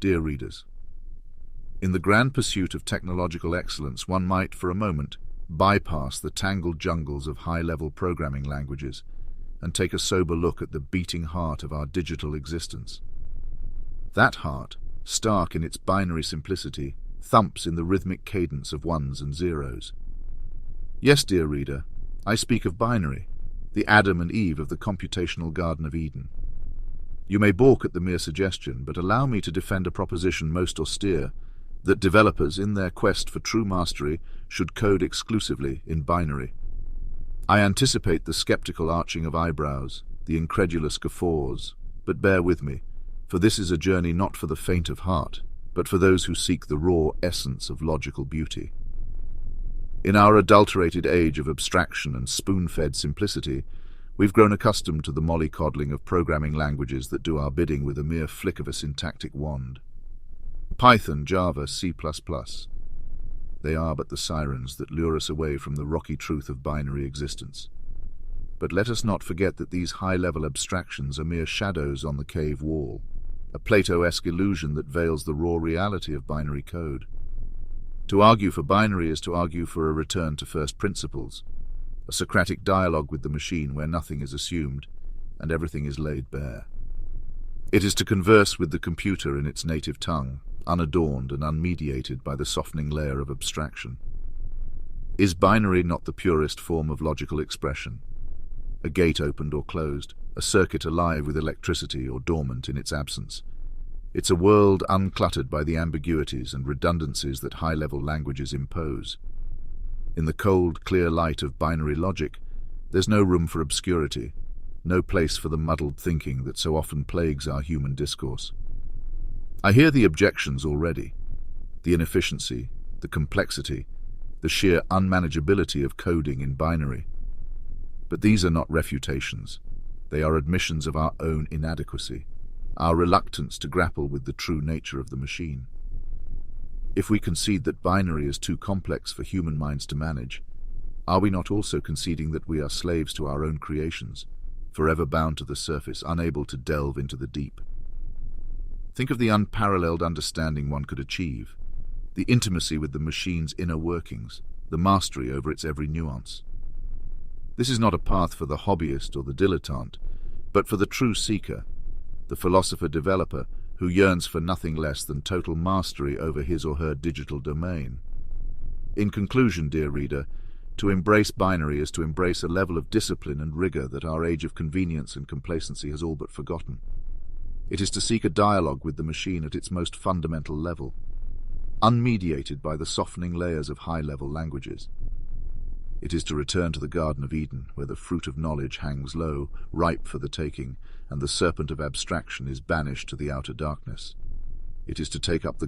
Dear readers, in the grand pursuit of technological excellence, one might, for a moment, bypass the tangled jungles of high-level programming languages and take a sober look at the beating heart of our digital existence. That heart, stark in its binary simplicity, thumps in the rhythmic cadence of ones and zeros. Yes, dear reader, I speak of binary, the Adam and Eve of the computational Garden of Eden. You may balk at the mere suggestion, but allow me to defend a proposition most austere, that developers, in their quest for true mastery, should code exclusively in binary. I anticipate the skeptical arching of eyebrows, the incredulous guffaws, but bear with me, for this is a journey not for the faint of heart, but for those who seek the raw essence of logical beauty. In our adulterated age of abstraction and spoon-fed simplicity, we've grown accustomed to the mollycoddling of programming languages that do our bidding with a mere flick of a syntactic wand. Python, Java, C++. They are but the sirens that lure us away from the rocky truth of binary existence. But let us not forget that these high-level abstractions are mere shadows on the cave wall, a Plato-esque illusion that veils the raw reality of binary code. To argue for binary is to argue for a return to first principles, a Socratic dialogue with the machine where nothing is assumed and everything is laid bare. It is to converse with the computer in its native tongue, unadorned and unmediated by the softening layer of abstraction. Is binary not the purest form of logical expression? A gate opened or closed, a circuit alive with electricity or dormant in its absence. It's a world uncluttered by the ambiguities and redundancies that high-level languages impose. In the cold, clear light of binary logic, there's no room for obscurity, no place for the muddled thinking that so often plagues our human discourse. I hear the objections already, the inefficiency, the complexity, the sheer unmanageability of coding in binary. But these are not refutations. They are admissions of our own inadequacy, our reluctance to grapple with the true nature of the machine. If we concede that binary is too complex for human minds to manage, are we not also conceding that we are slaves to our own creations, forever bound to the surface, unable to delve into the deep? Think of the unparalleled understanding one could achieve, the intimacy with the machine's inner workings, the mastery over its every nuance. This is not a path for the hobbyist or the dilettante, but for the true seeker, the philosopher-developer who yearns for nothing less than total mastery over his or her digital domain. In conclusion, dear reader, to embrace binary is to embrace a level of discipline and rigor that our age of convenience and complacency has all but forgotten. It is to seek a dialogue with the machine at its most fundamental level, unmediated by the softening layers of high-level languages. It is to return to the Garden of Eden, where the fruit of knowledge hangs low, ripe for the taking, and the serpent of abstraction is banished to the outer darkness. It is to take up the